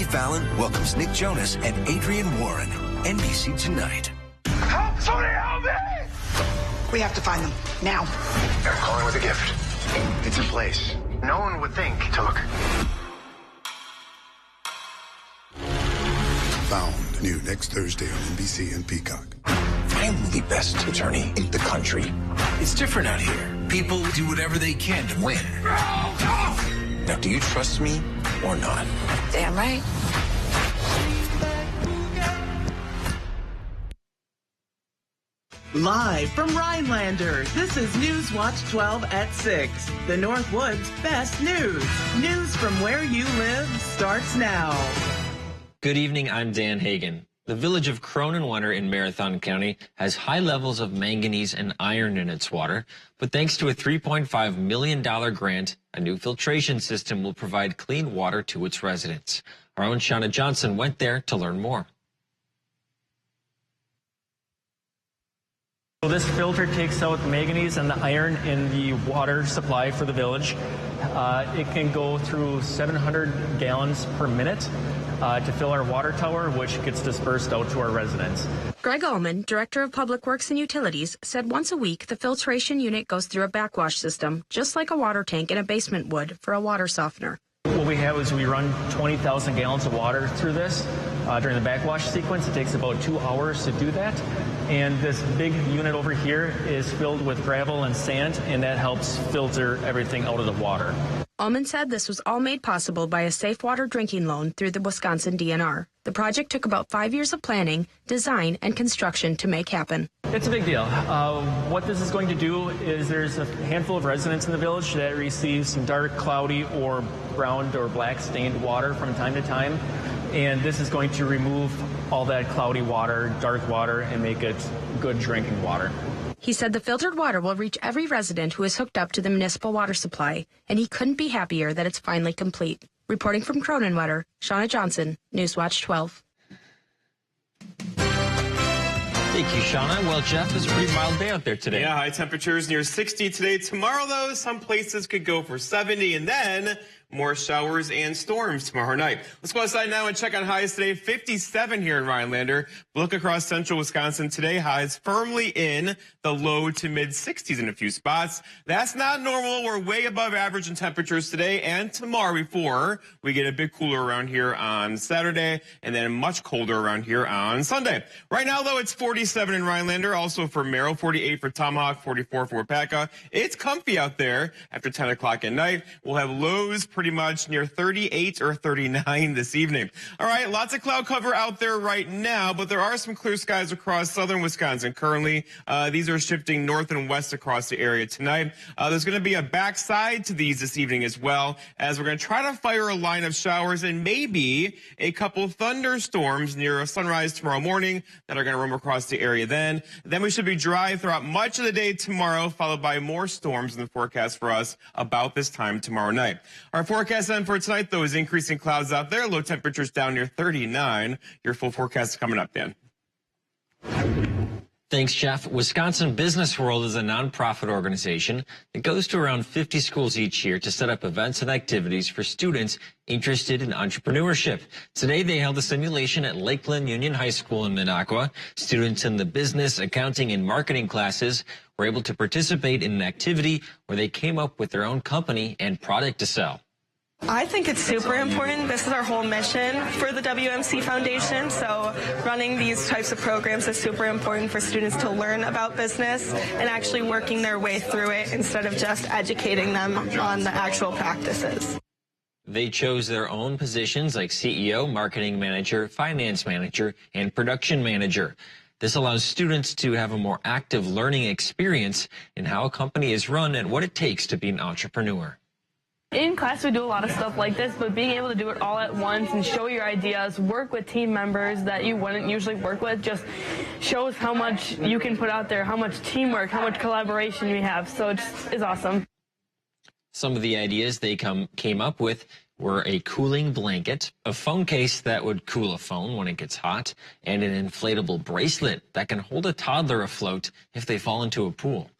Fallon welcomes Nick Jonas and Adrian Warren. NBC Tonight. Help! Somebody help me! We have to find them, now. They're calling with a gift. It's in place. No one would think to look. Found, new next Thursday on NBC and Peacock. I'm the best attorney in the country. It's different out here. People do whatever they can to win. Now, do you trust me or not? Damn right. Live from Rhinelander, this is News Watch 12 at 6. The Northwoods' best news. News from where you live starts now. Good evening, I'm Dan Hagan. The village of Croninwater in Marathon County has high levels of manganese and iron in its water, but thanks to a $3.5 million grant, a new filtration system will provide clean water to its residents. Our own Shauna Johnson went there to learn more. So this filter takes out the manganese and the iron in the water supply for the village. It can go through 700 gallons per minute to fill our water tower, which gets dispersed out to our residents. Greg Ullman, Director of Public Works and Utilities, said once a week the filtration unit goes through a backwash system, just like a water tank in a basement would for a water softener. What we have is we run 20,000 gallons of water through this. During the backwash sequence, it takes about 2 hours to do that. And this big unit over here is filled with gravel and sand, and that helps filter everything out of the water. Ullman said this was all made possible by a safe water drinking loan through the Wisconsin DNR. The project took about 5 years of planning, design, and construction to make happen. It's a big deal. What this is going to do is there's a handful of residents in the village that receive some dark, cloudy, or brown or black stained water from time to time. And this is going to remove all that cloudy water, dark water, and make it good drinking water. He said the filtered water will reach every resident who is hooked up to the municipal water supply, and he couldn't be happier that it's finally complete. Reporting from Croninwater, Shauna Johnson, Newswatch 12. Thank you, Shauna. Well, Jeff, it's a pretty mild day out there today. Yeah, high temperatures near 60 today. Tomorrow, though, some places could go for 70, and then more showers and storms tomorrow night. Let's go outside now and check on highs today. 57 here in Rhinelander. Look across central Wisconsin today. Highs firmly in the low to mid 60s in a few spots. That's not normal. We're way above average in temperatures today and tomorrow before we get a bit cooler around here on Saturday and then much colder around here on Sunday. Right now, though, it's 47 in Rhinelander. Also for Merrill, 48 for Tomahawk, 44 for Wapaka. It's comfy out there after 10 o'clock at night. We'll have lows pretty much near 38 or 39 this evening. All right, lots of cloud cover out there right now, but there are some clear skies across southern Wisconsin currently. These are shifting north and west across the area tonight. There's going to be a backside to these this evening as well, as we're going to try to fire a line of showers and maybe a couple thunderstorms near sunrise tomorrow morning that are going to roam across the area then. Then we should be dry throughout much of the day tomorrow, followed by more storms in the forecast for us about this time tomorrow night. Our forecast then for tonight, though, is increasing clouds out there. Low temperatures down near 39. Your full forecast is coming up, Dan. Thanks, Jeff. Wisconsin Business World is a nonprofit organization that goes to around 50 schools each year to set up events and activities for students interested in entrepreneurship. Today, they held a simulation at Lakeland Union High School in Minocqua. Students in the business, accounting, and marketing classes were able to participate in an activity where they came up with their own company and product to sell. I think it's super important. This is our whole mission for the WMC Foundation. So running these types of programs is super important for students to learn about business and actually working their way through it instead of just educating them on the actual practices. They chose their own positions like CEO, marketing manager, finance manager, and production manager. This allows students to have a more active learning experience in how a company is run and what it takes to be an entrepreneur. In class, we do a lot of stuff like this, but being able to do it all at once and show your ideas, work with team members that you wouldn't usually work with, just shows how much you can put out there, how much teamwork, how much collaboration we have. So it just is awesome. Some of the ideas they came up with were a cooling blanket, a phone case that would cool a phone when it gets hot, and an inflatable bracelet that can hold a toddler afloat if they fall into a pool.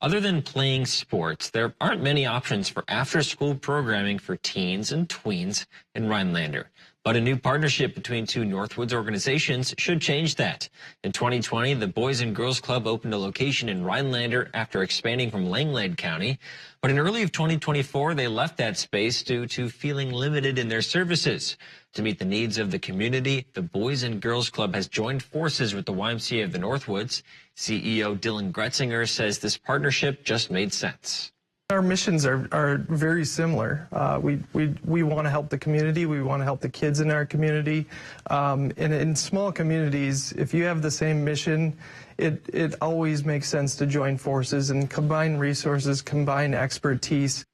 Other than playing sports, there aren't many options for after-school programming for teens and tweens in Rhinelander. But a new partnership between two Northwoods organizations should change that. In 2020, the Boys and Girls Club opened a location in Rhinelander after expanding from Langlade County. But in early of 2024, they left that space due to feeling limited in their services. To meet the needs of the community, the Boys and Girls Club has joined forces with the YMCA of the Northwoods. CEO Dylan Gretzinger says this partnership just made sense. Our missions are very similar. We want to help the community. We want to help the kids in our community. And in small communities, if you have the same mission, it always makes sense to join forces and combine resources, combine expertise.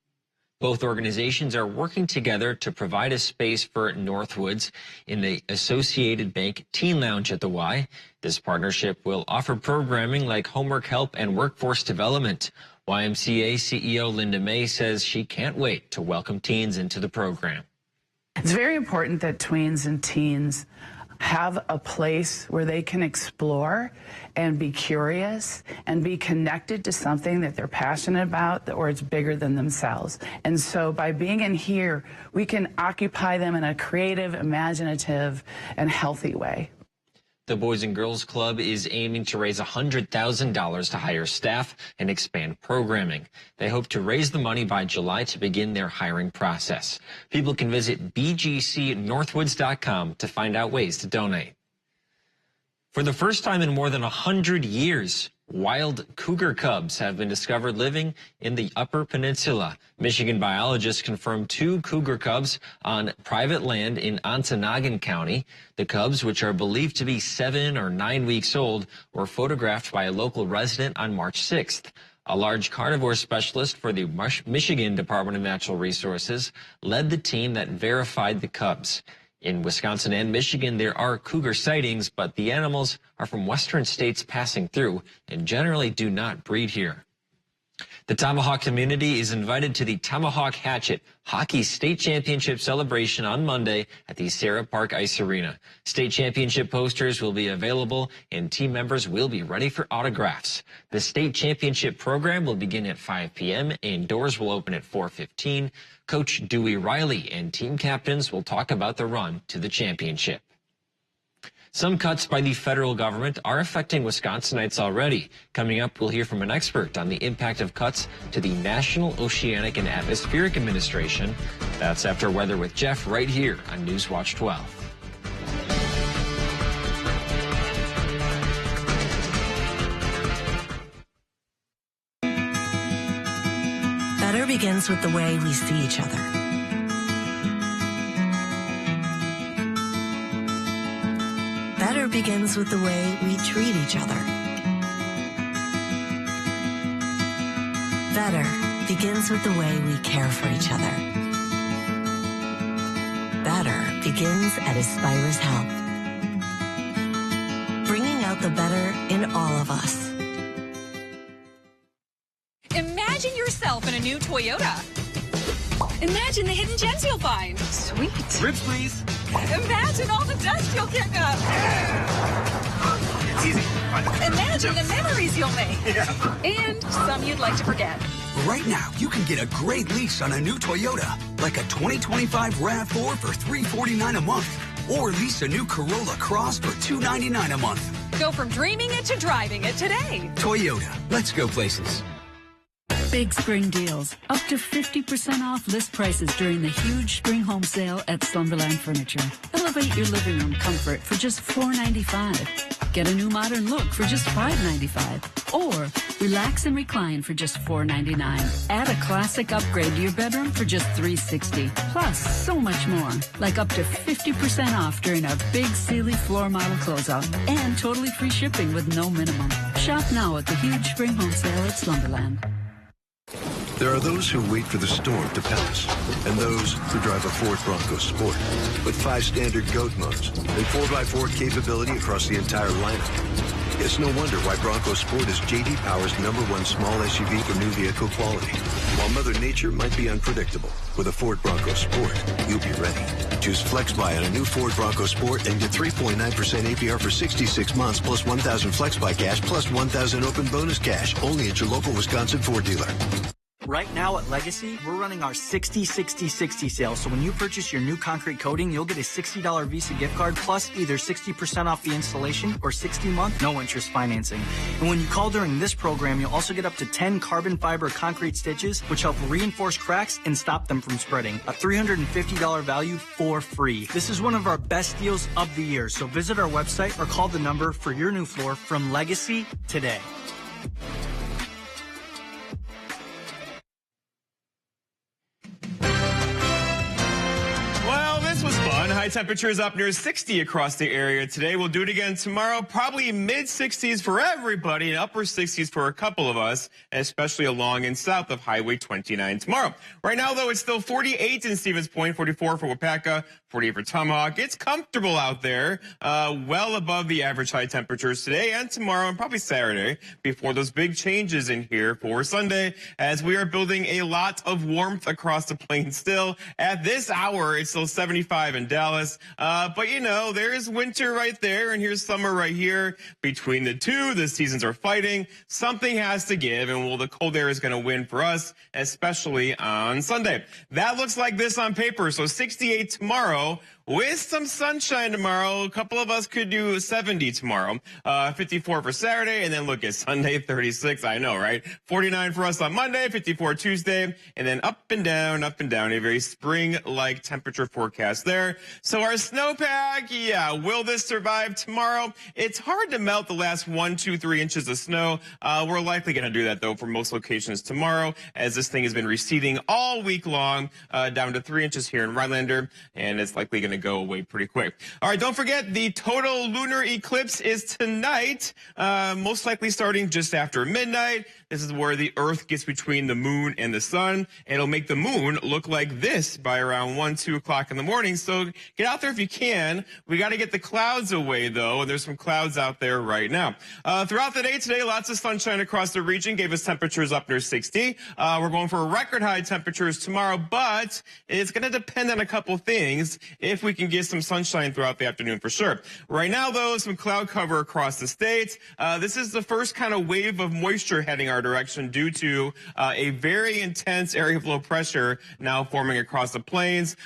Both organizations are working together to provide a space for Northwoods in the Associated Bank Teen Lounge at the Y. This partnership will offer programming like homework help and workforce development. YMCA CEO Linda May says she can't wait to welcome teens into the program. It's very important that tweens and teens have a place where they can explore and be curious and be connected to something that they're passionate about or it's bigger than themselves. And so by being in here, we can occupy them in a creative, imaginative, and healthy way. The Boys and Girls Club is aiming to raise $100,000 to hire staff and expand programming. They hope to raise the money by July to begin their hiring process. People can visit bgcnorthwoods.com to find out ways to donate. For the first time in more than 100 years, wild cougar cubs have been discovered living in the Upper Peninsula. Michigan biologists confirmed 2 cougar cubs on private land in Ontonagon County. The cubs, which are believed to be 7 or 9 weeks old, were photographed by a local resident on March 6th. A large carnivore specialist for the Michigan Department of Natural Resources led the team that verified the cubs. In Wisconsin and Michigan, there are cougar sightings, but the animals are from western states passing through and generally do not breed here. The Tomahawk community is invited to the Tomahawk Hatchet Hockey State Championship celebration on Monday at the Sarah Park Ice Arena. State championship posters will be available and team members will be ready for autographs. The state championship program will begin at 5 p.m. and doors will open at 4:15. Coach Dewey Riley and team captains will talk about the run to the championship. Some cuts by the federal government are affecting Wisconsinites already. Coming up, we'll hear from an expert on the impact of cuts to the National Oceanic and Atmospheric Administration. That's after weather with Jeff right here on Newswatch 12. Better begins with the way we see each other. Better begins with the way we treat each other. Better begins with the way we care for each other. Better begins at Aspira's Health. Bringing out the better in all of us. Imagine yourself in a new Toyota. Imagine the hidden gems you'll find. Sweet. Ribs, please. Imagine all the dust you'll kick up. It's easy. Imagine the memories you'll make. Yeah. And some you'd like to forget. Right now, you can get a great lease on a new Toyota, like a 2025 RAV4 for $349 a month, or lease a new Corolla Cross for $299 a month. Go from dreaming it to driving it today. Toyota, let's go places. Big spring deals. Up to 50% off list prices during the huge spring home sale at Slumberland Furniture. Elevate your living room comfort for just $495. Get a new modern look for just $595. Or relax and recline for just $499. Add a classic upgrade to your bedroom for just $360. Plus, so much more. Like up to 50% off during our big Sealy floor model closeout. And totally free shipping with no minimum. Shop now at the huge spring home sale at Slumberland. There are those who wait for the storm to pass, and those who drive a Ford Bronco Sport with 5 standard GOAT modes and 4x4 capability across the entire lineup. It's no wonder why Bronco Sport is J.D. Power's #1 small SUV for new vehicle quality. While Mother Nature might be unpredictable, with a Ford Bronco Sport, you'll be ready. Choose FlexBuy on a new Ford Bronco Sport and get 3.9% APR for 66 months plus $1,000 FlexBuy cash plus $1,000 open bonus cash. Only at your local Wisconsin Ford dealer. Right now at Legacy, we're running our 60-60-60 sale. So when you purchase your new concrete coating, you'll get a $60 Visa gift card plus either 60% off the installation or 60-month no interest financing. And when you call during this program, you'll also get up to 10 carbon fiber concrete stitches, which help reinforce cracks and stop them from spreading. A $350 value for free. This is one of our best deals of the year. So visit our website or call the number for your new floor from Legacy today. Was fun. High temperatures up near 60 across the area today. We'll do it again tomorrow. Probably mid 60s for everybody and upper 60s for a couple of us, especially along and south of Highway 29 tomorrow. Right now, though, it's still 48 in Stevens Point, 44 for Wapaka, 48 for Tomahawk. It's comfortable out there, well above the average high temperatures today and tomorrow and probably Saturday before those big changes in here for Sunday as we are building a lot of warmth across the plains still. At this hour, it's still 75 in Dallas. But, you know, there is winter right there, and here's summer right here. Between the two, the seasons are fighting. Something has to give, and well, the cold air is going to win for us, especially on Sunday. That looks like this on paper. So 68 tomorrow. With some sunshine tomorrow, a couple of us could do 70 tomorrow, 54 for Saturday, and then look at Sunday, 36. I know, right? 49 for us on Monday, 54 Tuesday, and then up and down, a very spring-like temperature forecast there. So our snowpack, yeah, will this survive tomorrow? It's hard to melt the last 1, 2, 3 inches of snow. We're likely going to do that, though, for most locations tomorrow, as this thing has been receding all week long, down to 3 inches here in Rhinelander, and it's likely going to go away pretty quick. All right, don't forget the total lunar eclipse is tonight, most likely starting just after midnight. This is where the Earth gets between the moon and the sun. It'll make the moon look like this by around 1, 2 o'clock in the morning. So get out there if you can. We got to get the clouds away, though, and there's some clouds out there right now. Throughout the day today, lots of sunshine across the region gave us temperatures up near 60. We're going for record high temperatures tomorrow, but it's going to depend on a couple things if we can get some sunshine throughout the afternoon for sure. Right now, though, some cloud cover across the state. This is the first kind of wave of moisture heading our direction due to a very intense area of low pressure now forming across the plains.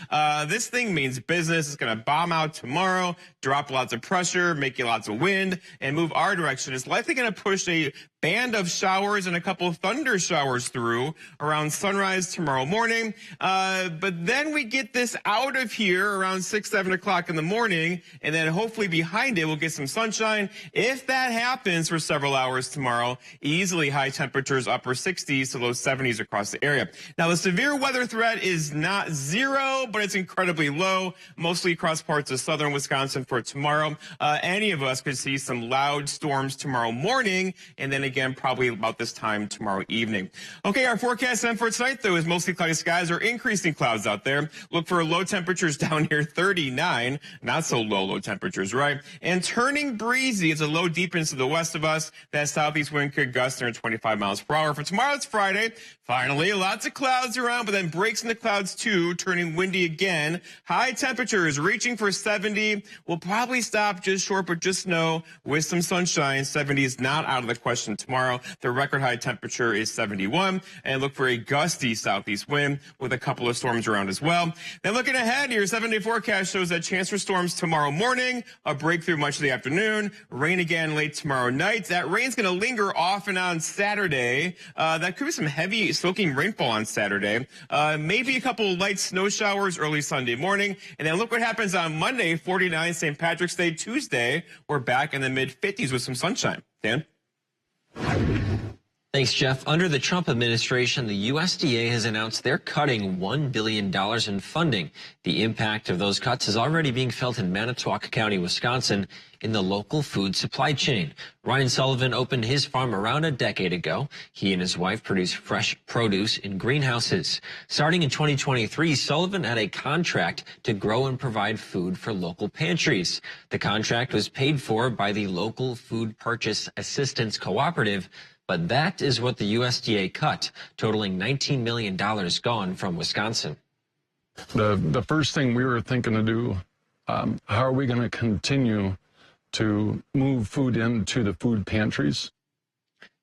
This thing means business. It's going to bomb out tomorrow, drop lots of pressure, make you lots of wind, and move our direction. It's likely going to push a band of showers and a couple of thunder showers through around sunrise tomorrow morning. But then we get this out of here around 6, 7 o'clock in the morning, and then hopefully behind it we'll get some sunshine. If that happens for several hours tomorrow, easily high temperatures, upper 60s to low 70s across the area. Now, the severe weather threat is not zero, but it's incredibly low, mostly across parts of southern Wisconsin for tomorrow. Any of us could see some loud storms tomorrow morning, and then again, probably about this time tomorrow evening. Okay, our forecast then for tonight, though, is mostly cloudy skies or increasing clouds out there. Look for low temperatures down here, 39. Not so low temperatures, right? And turning breezy. It's a low deep into the west of us. That southeast wind could gust near 25 miles per hour. For tomorrow, it's Friday. Finally, lots of clouds around, but then breaks in the clouds too, turning windy again. High temperatures reaching for 70. We'll probably stop just short, but just snow with some sunshine. 70 is not out of the question tomorrow. The record high temperature is 71. And look for a gusty southeast wind with a couple of storms around as well. Then looking ahead, your 7-day forecast shows that chance for storms tomorrow morning, a breakthrough much of the afternoon, rain again late tomorrow night. That rain's going to linger off and on Saturday. That could be some heavy soaking rainfall on Saturday. Maybe a couple of light snow showers early Sunday morning. And then look what happens on Monday, 49 St. Patrick's Day. Tuesday, we're back in the mid-50s with some sunshine. Dan? Thanks, Jeff. Under the Trump administration, the USDA has announced they're cutting $1 billion in funding. The impact of those cuts is already being felt in Manitowoc County, Wisconsin, in the local food supply chain. Ryan Sullivan opened his farm around a decade ago. He and his wife produce fresh produce in greenhouses. Starting in 2023, Sullivan had a contract to grow and provide food for local pantries. The contract was paid for by the Local Food Purchase Assistance Cooperative, but that is what the USDA cut, totaling $19 million gone from Wisconsin. The first thing we were thinking to do, how are we going to continue to move food into the food pantries?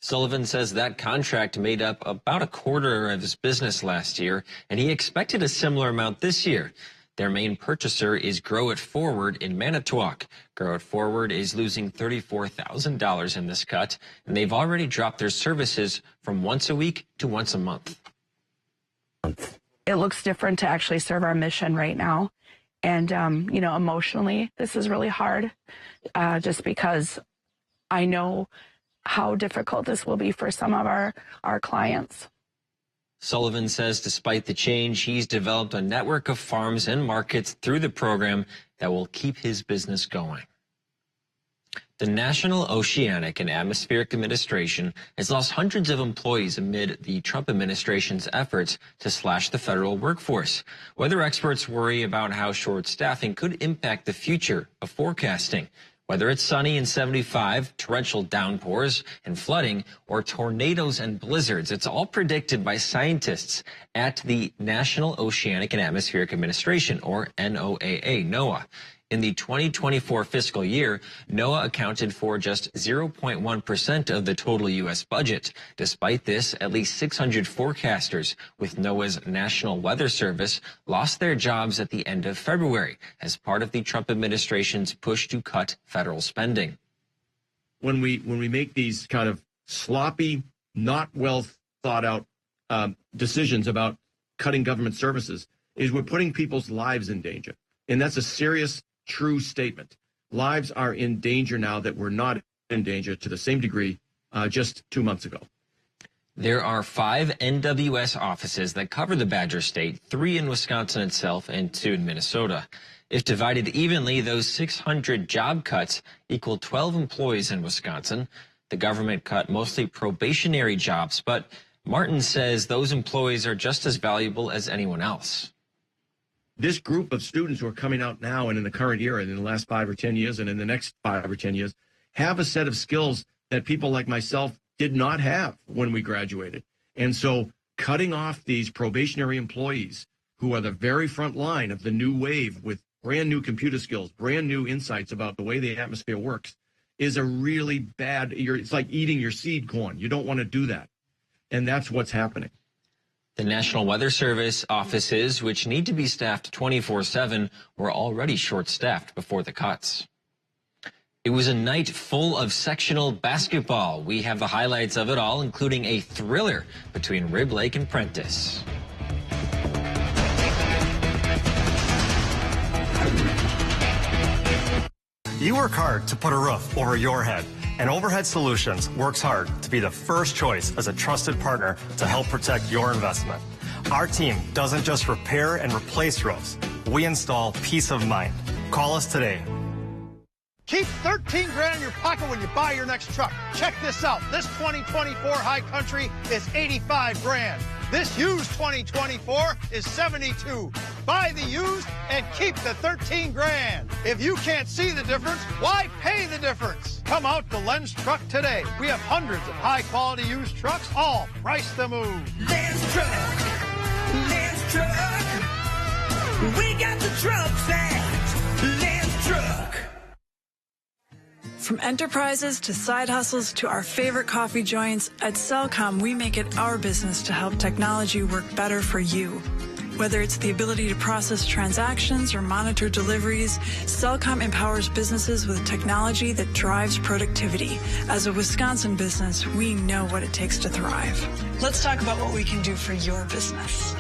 Sullivan says that contract made up about a quarter of his business last year, and he expected a similar amount this year. Their main purchaser is Grow It Forward in Manitowoc. Grow It Forward is losing $34,000 in this cut, and they've already dropped their services from once a week to once a month. It looks different to actually serve our mission right now. And, emotionally, this is really hard just because I know how difficult this will be for some of our clients. Sullivan says despite the change, he's developed a network of farms and markets through the program that will keep his business going. The National Oceanic and Atmospheric Administration has lost hundreds of employees amid the Trump administration's efforts to slash the federal workforce. Weather experts worry about how short staffing could impact the future of forecasting. Whether it's sunny and 75, torrential downpours and flooding, or tornadoes and blizzards, it's all predicted by scientists at the National Oceanic and Atmospheric Administration, or NOAA. In the 2024 fiscal year, NOAA accounted for just 0.1% of the total U.S. budget. Despite this, at least 600 forecasters with NOAA's National Weather Service lost their jobs at the end of February as part of the Trump administration's push to cut federal spending. When we make these kind of sloppy, not well thought out decisions about cutting government services, is we're putting people's lives in danger. And that's a serious, true statement. Lives are in danger now that were not in danger to the same degree just 2 months ago. There are 5 NWS offices that cover the Badger State, 3 in Wisconsin itself and 2 in Minnesota. If divided evenly, those 600 job cuts equal 12 employees in Wisconsin. The government cut mostly probationary jobs, but Martin says those employees are just as valuable as anyone else. This group of students who are coming out now and in the current year and in the last 5 or 10 years and in the next 5 or 10 years have a set of skills that people like myself did not have when we graduated. And so cutting off these probationary employees who are the very front line of the new wave with brand new computer skills, brand new insights about the way the atmosphere works is a really bad, it's like eating your seed corn. You don't want to do that. And that's what's happening. The National Weather Service offices, which need to be staffed 24/7, were already short-staffed before the cuts. It was a night full of sectional basketball. We have the highlights of it all, including a thriller between Rib Lake and Prentice. You work hard to put a roof over your head. And Overhead Solutions works hard to be the first choice as a trusted partner to help protect your investment. Our team doesn't just repair and replace roofs. We install peace of mind. Call us today. Keep 13 grand in your pocket when you buy your next truck. Check this out. This 2024 High Country is 85 grand. This used 2024 is 72. Buy the used and keep the 13 grand. If you can't see the difference, why pay the difference? Come out to Len's Truck today. We have hundreds of high-quality used trucks, all priced to move. Len's Truck. Len's Truck. We got the trucks at Len's Truck. From enterprises to side hustles to our favorite coffee joints, at Cellcom, we make it our business to help technology work better for you. Whether it's the ability to process transactions or monitor deliveries, Cellcom empowers businesses with technology that drives productivity. As a Wisconsin business, we know what it takes to thrive. Let's talk about what we can do for your business.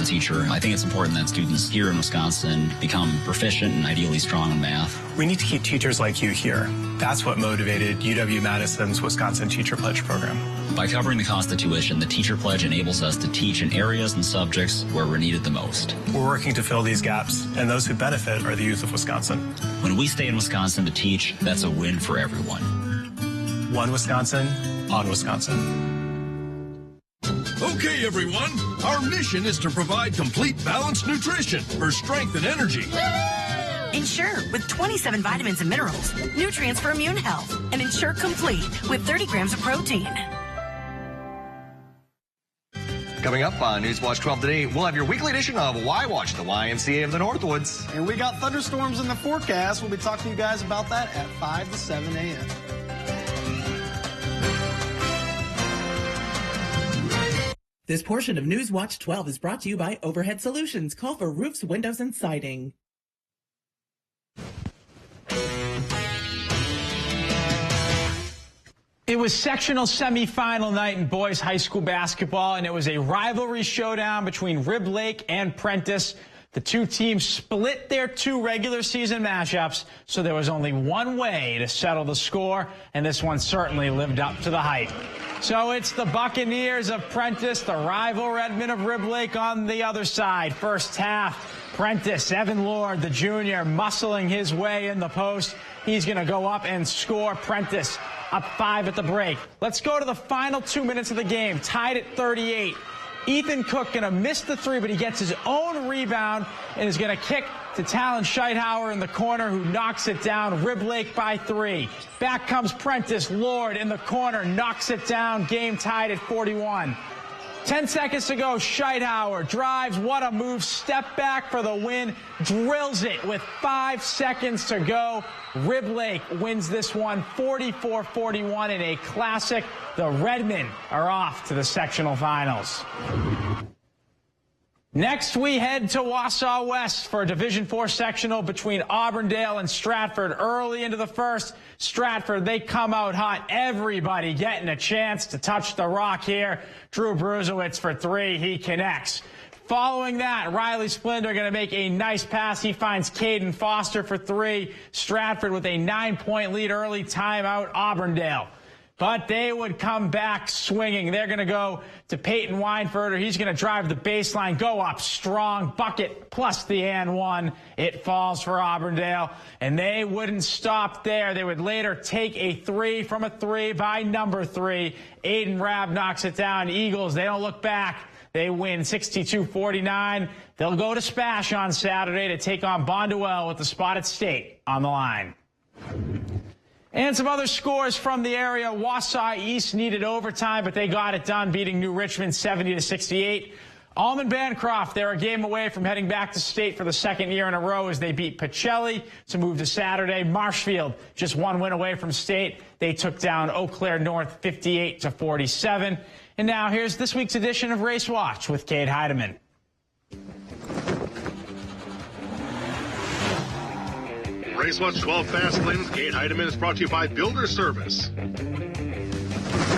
as a teacher. I think it's important that students here in Wisconsin become proficient and ideally strong in math. We need to keep teachers like you here. That's what motivated UW-Madison's Wisconsin Teacher Pledge program. By covering the cost of tuition, the Teacher Pledge enables us to teach in areas and subjects where we're needed the most. We're working to fill these gaps, and those who benefit are the youth of Wisconsin. When we stay in Wisconsin to teach, that's a win for everyone. One Wisconsin, on Wisconsin. Okay, everyone. Our mission is to provide complete balanced nutrition for strength and energy. Ensure with 27 vitamins and minerals, nutrients for immune health, and Ensure Complete with 30 grams of protein. Coming up on Newswatch 12 today, we'll have your weekly edition of Why Watch, the YMCA of the Northwoods. And we got thunderstorms in the forecast. We'll be talking to you guys about that at 5 to 7 a.m. This portion of Newswatch 12 is brought to you by Overhead Solutions. Call for roofs, windows, and siding. It was sectional semifinal night in boys high school basketball, and it was a rivalry showdown between Rib Lake and Prentice. The two teams split their two regular season matchups, so there was only one way to settle the score, and this one certainly lived up to the hype. So it's the Buccaneers of Prentice, the rival Redmen of Rib Lake on the other side. First half, Prentice, Evan Lord, the junior, muscling his way in the post. He's going to go up and score. Prentice up 5 at the break. Let's go to the final 2 minutes of the game, tied at 38. Ethan Cook going to miss the three, but he gets his own rebound and is going to kick to Talon Scheithauer in the corner, who knocks it down. Rib Lake by 3. Back comes Prentice. Lord in the corner knocks it down. Game tied at 41. 10 seconds to go. Scheithauer drives. What a move. Step back for the win. Drills it with 5 seconds to go. Rib Lake wins this one 44-41 in a classic. The Redmen are off to the sectional finals. Next, we head to Wausau West for a Division IV sectional between Auburndale and Stratford. Early into the first, Stratford, they come out hot. Everybody getting a chance to touch the rock here. Drew Bruzewitz for 3. He connects. Following that, Riley Splendor going to make a nice pass. He finds Caden Foster for 3. Stratford with a 9-point lead. Early timeout, Auburndale. But they would come back swinging. They're going to go to Peyton Weinfurter. He's going to drive the baseline, go up strong, bucket plus the and one. It falls for Auburndale, and they wouldn't stop there. They would later take a 3 from a 3 by number 3. Aiden Rabb knocks it down. Eagles, they don't look back. They win 62-49. They'll go to Spash on Saturday to take on Bonduelle with the spot at state on the line. And some other scores from the area. Wausau East needed overtime, but they got it done, beating New Richmond 70-68. Almond Bancroft, they're a game away from heading back to state for the second year in a row as they beat Pacelli to move to Saturday. Marshfield, just one win away from state. They took down Eau Claire North 58-47. And now here's this week's edition of Race Watch with Kate Heidemann. Race Watch 12 Fast Lanes. Kate Heidemann is brought to you by Builder Service.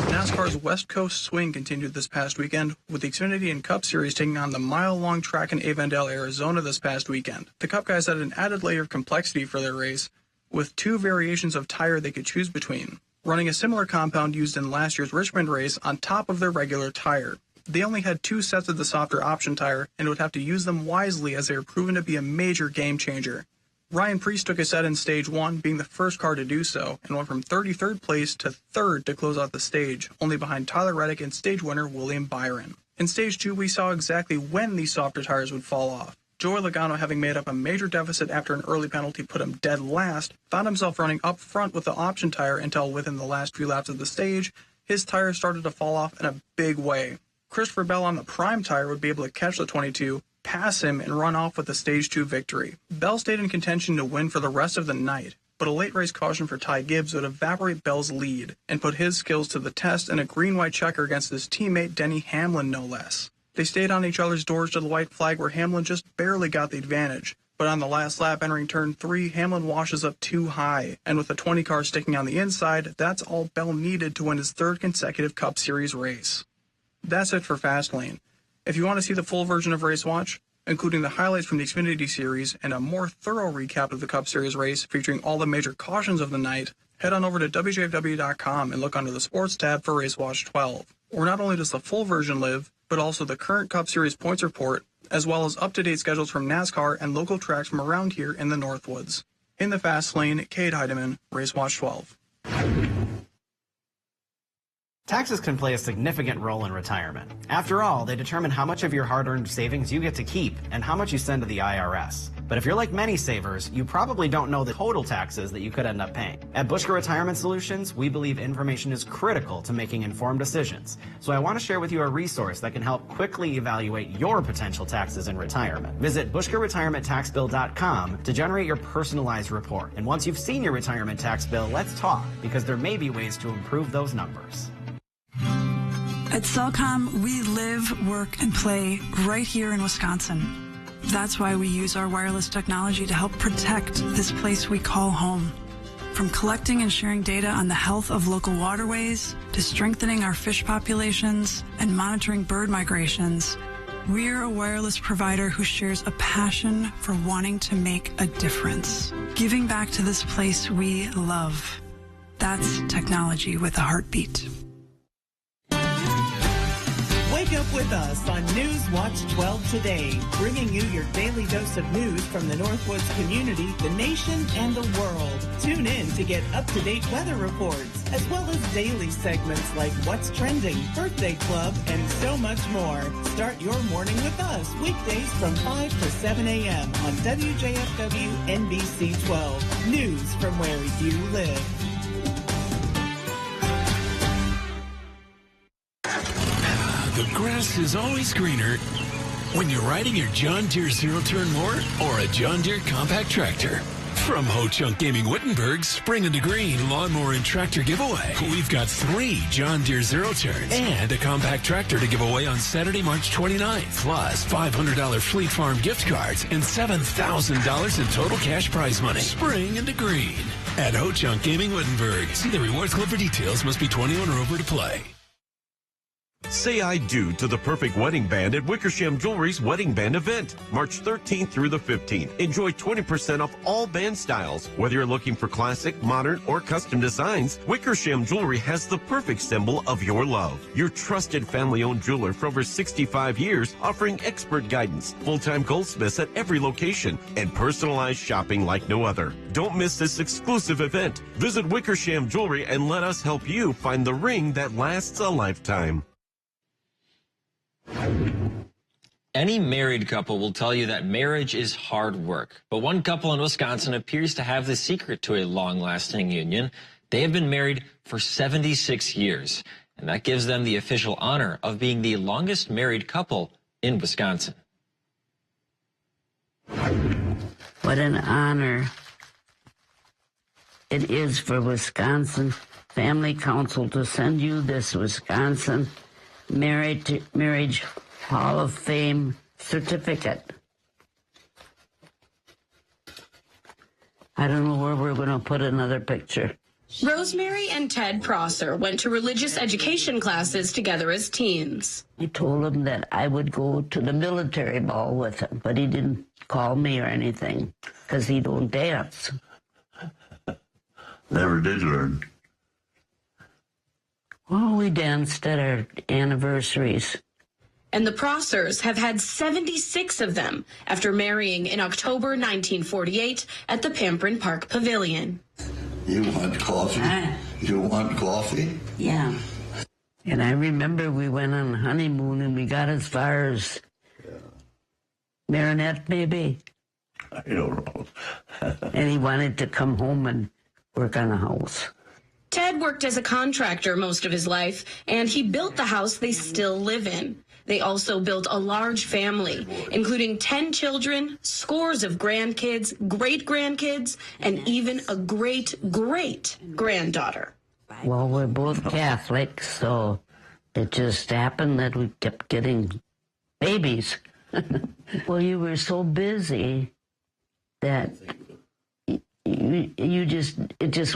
NASCAR's West Coast swing continued this past weekend, with the Xfinity and Cup Series taking on the mile-long track in Avondale, Arizona this past weekend. The Cup guys had an added layer of complexity for their race, with 2 variations of tire they could choose between, running a similar compound used in last year's Richmond race on top of their regular tire. They only had 2 sets of the softer option tire and would have to use them wisely, as they were proven to be a major game changer. Ryan Preece took a set in Stage 1, being the first car to do so, and went from 33rd place to 3rd to close out the stage, only behind Tyler Reddick and stage winner William Byron. In Stage 2, we saw exactly when these softer tires would fall off. Joey Logano, having made up a major deficit after an early penalty put him dead last, found himself running up front with the option tire until within the last few laps of the stage, his tire started to fall off in a big way. Christopher Bell on the prime tire would be able to catch the 22, pass him, and run off with the Stage 2 victory. Bell stayed in contention to win for the rest of the night, but a late race caution for Ty Gibbs would evaporate Bell's lead and put his skills to the test in a green-white checker against his teammate Denny Hamlin, no less. They stayed on each other's doors to the white flag, where Hamlin just barely got the advantage. But on the last lap entering turn 3, Hamlin washes up too high, and with the 20 car sticking on the inside, that's all Bell needed to win his 3rd consecutive Cup Series race. That's it for Fastlane. If you want to see the full version of Race Watch, including the highlights from the Xfinity Series and a more thorough recap of the Cup Series race featuring all the major cautions of the night, head on over to WJFW.com and look under the Sports tab for Race Watch 12, where not only does the full version live, but also the current Cup Series points report, as well as up-to-date schedules from NASCAR and local tracks from around here in the Northwoods. In the fast lane, Cade Heidemann, Race Watch 12. Taxes can play a significant role in retirement. After all, they determine how much of your hard-earned savings you get to keep and how much you send to the IRS. But if you're like many savers, you probably don't know the total taxes that you could end up paying. At Bushka Retirement Solutions, we believe information is critical to making informed decisions. So I want to share with you a resource that can help quickly evaluate your potential taxes in retirement. Visit BushkaRetirementTaxBill.com to generate your personalized report. And once you've seen your retirement tax bill, let's talk, because there may be ways to improve those numbers. At Cellcom, we live, work, and play right here in Wisconsin. That's why we use our wireless technology to help protect this place we call home. From collecting and sharing data on the health of local waterways to strengthening our fish populations and monitoring bird migrations, we're a wireless provider who shares a passion for wanting to make a difference, giving back to this place we love. That's technology with a heartbeat. Wake up with us on News Watch 12 today, bringing you your daily dose of news from the Northwoods community, the nation, and the world. Tune in to get up-to-date weather reports, as well as daily segments like What's Trending, Birthday Club, and so much more. Start your morning with us weekdays from 5 to 7 a.m. on WJFW NBC 12. News from where you live. The grass is always greener when you're riding your John Deere zero-turn mower or a John Deere compact tractor. From Ho-Chunk Gaming Wittenberg's Spring into Green Lawnmower and Tractor Giveaway, we've got 3 John Deere zero-turns and a compact tractor to give away on Saturday, March 29th, plus $500 Fleet Farm gift cards and $7,000 in total cash prize money. Spring into Green at Ho-Chunk Gaming Wittenberg. See the Rewards Club for details. Must be 21 or over to play. Say I do to the perfect wedding band at Wickersham Jewelry's Wedding Band event, March 13th through the 15th. Enjoy 20% off all band styles. Whether you're looking for classic, modern, or custom designs, Wickersham Jewelry has the perfect symbol of your love. Your trusted family-owned jeweler for over 65 years, offering expert guidance, full-time goldsmiths at every location, and personalized shopping like no other. Don't miss this exclusive event. Visit Wickersham Jewelry and let us help you find the ring that lasts a lifetime. Any married couple will tell you that marriage is hard work. But one couple in Wisconsin appears to have the secret to a long-lasting union. They have been married for 76 years, and that gives them the official honor of being the longest married couple in Wisconsin. What an honor it is for Wisconsin Family Council to send you this Wisconsin Marriage Hall of Fame certificate. I don't know where we're going to put another picture. Rosemary and Ted Prosser went to religious education classes together as teens. I told him that I would go to the military ball with him, but he didn't call me or anything because he don't dance. Never did learn. Well, we danced at our anniversaries. And the Prossers have had 76 of them after marrying in October 1948 at the Pamprin Park Pavilion. You want coffee? You want coffee? Yeah. And I remember we went on a honeymoon and we got as far as Marinette, maybe. I don't know. And he wanted to come home and work on a house. Ted worked as a contractor most of his life, and he built the house they still live in. They also built a large family, including 10 children, scores of grandkids, great-grandkids, and even a great-great-granddaughter. Well, we're both Catholic, so it just happened that we kept getting babies. Well, you were so busy that it just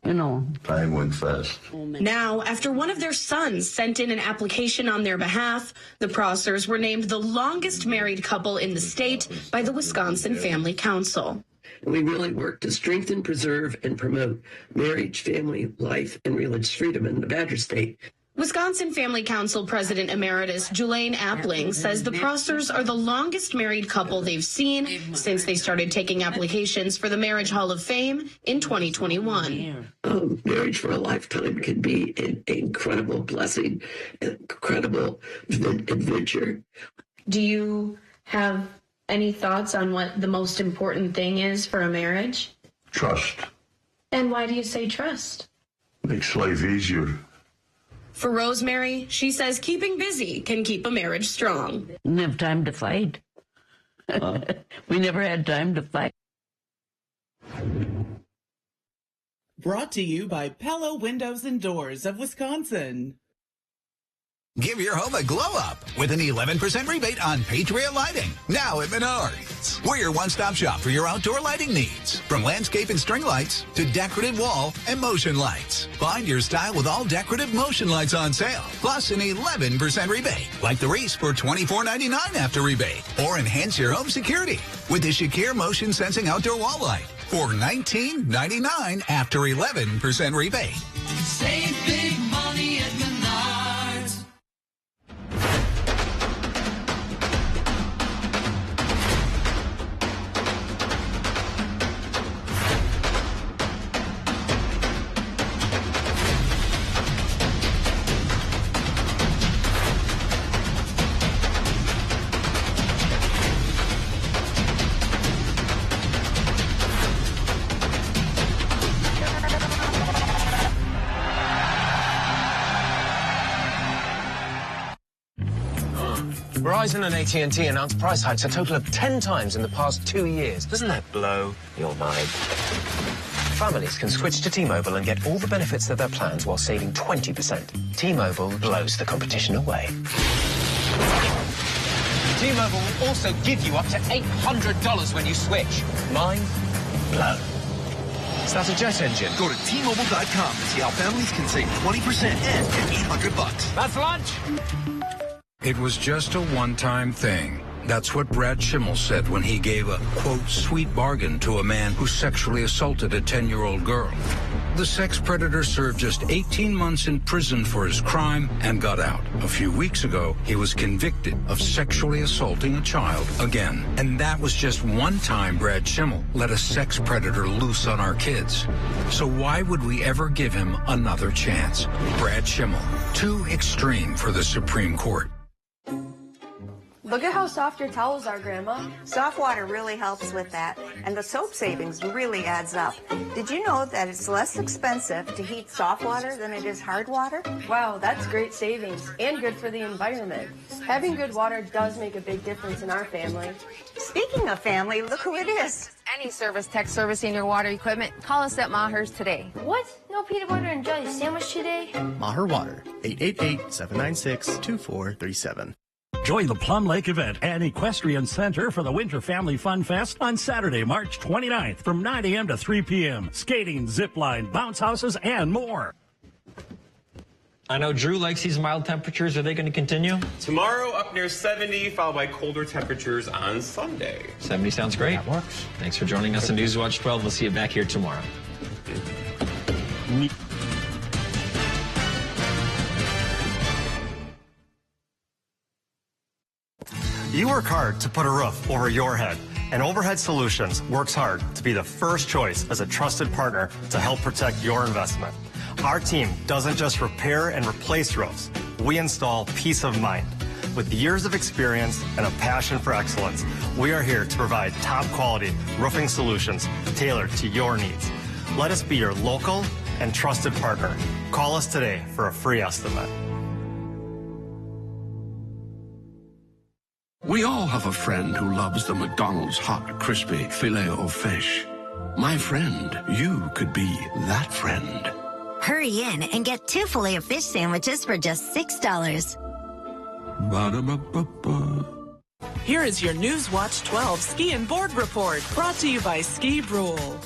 You know. Time went fast. Now, after one of their sons sent in an application on their behalf, the Prossers were named the longest married couple in the state by the Wisconsin Family Council. We really work to strengthen, preserve, and promote marriage, family, life, and religious freedom in the Badger State. Wisconsin Family Council President Emeritus Julaine Appling says the Prossers are the longest married couple they've seen since they started taking applications for the Marriage Hall of Fame in 2021. Marriage for a lifetime can be an incredible blessing, incredible adventure. Do you have any thoughts on what the most important thing is for a marriage? Trust. And why do you say trust? Makes life easier. For Rosemary, she says keeping busy can keep a marriage strong. Didn't have time to fight. We never had time to fight. Brought to you by Pella Windows and Doors of Wisconsin. Give your home a glow-up with an 11% rebate on Patriot Lighting, now at Menards. We're your one-stop shop for your outdoor lighting needs, from landscape and string lights to decorative wall and motion lights. Find your style with all decorative motion lights on sale, plus an 11% rebate, like the Reese for $24.99 after rebate. Or enhance your home security with the Shakir Motion Sensing Outdoor Wall Light for $19.99 after 11% rebate. Save big money at Menards. Verizon and AT&T announced price hikes a total of 10 times in the past 2 years. Doesn't that blow your mind? Families can switch to T-Mobile and get all the benefits of their plans while saving 20%. T-Mobile blows the competition away. T-Mobile will also give you up to $800 when you switch. Mind blown. Is that a jet engine? Go to T-Mobile.com to see how families can save 20% and get $800. That's lunch. It was just a one-time thing. That's what Brad Schimmel said when he gave a, quote, sweet bargain to a man who sexually assaulted a 10-year-old girl. The sex predator served just 18 months in prison for his crime and got out. A few weeks ago, he was convicted of sexually assaulting a child again. And that was just one time Brad Schimmel let a sex predator loose on our kids. So why would we ever give him another chance? Brad Schimmel, too extreme for the Supreme Court. Look at how soft your towels are, Grandma. Soft water really helps with that, and the soap savings really adds up. Did you know that it's less expensive to heat soft water than it is hard water? Wow, that's great savings and good for the environment. Having good water does make a big difference in our family. Speaking of family, look who it is. Any service tech servicing your water equipment, call us at Maher's today. What? No peanut butter and jelly sandwich today? Maher Water, 888-796-2437. Join the Plum Lake event and Equestrian Center for the Winter Family Fun Fest on Saturday, March 29th from 9 a.m. to 3 p.m. Skating, zipline, bounce houses, and more. I know Drew likes these mild temperatures. Are they going to continue? Tomorrow up near 70, followed by colder temperatures on Sunday. 70 sounds great. That works. Thanks for joining us on Newswatch 12. We'll see you back here tomorrow. You work hard to put a roof over your head, and Overhead Solutions works hard to be the first choice as a trusted partner to help protect your investment. Our team doesn't just repair and replace roofs, we install peace of mind. With years of experience and a passion for excellence, we are here to provide top quality roofing solutions tailored to your needs. Let us be your local and trusted partner. Call us today for a free estimate. We all have a friend who loves the McDonald's hot, crispy Filet-O-Fish. My friend, you could be that friend. Hurry in and get 2 Filet-O-Fish sandwiches for just $6. Ba-da-ba-ba-ba. Here is your Newswatch 12 Ski and Board Report, brought to you by Ski Brule.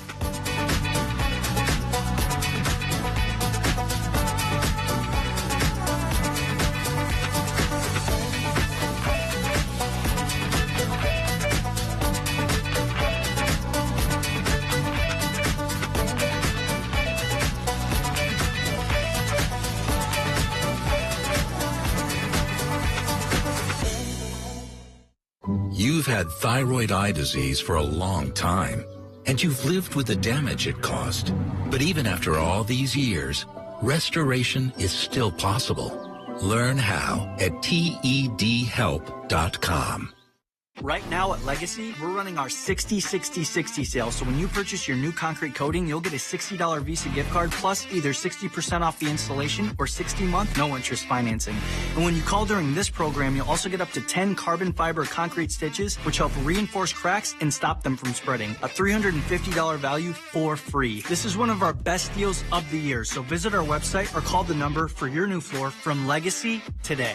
You've had thyroid eye disease for a long time, and you've lived with the damage it caused. But even after all these years, restoration is still possible. Learn how at TEDhelp.com. Right now at Legacy, we're running our 60-60-60 sale. So when you purchase your new concrete coating, you'll get a $60 Visa gift card plus either 60% off the installation or 60-month no-interest financing. And when you call during this program, you'll also get up to 10 carbon fiber concrete stitches, which help reinforce cracks and stop them from spreading. A $350 value for free. This is one of our best deals of the year. So visit our website or call the number for your new floor from Legacy today.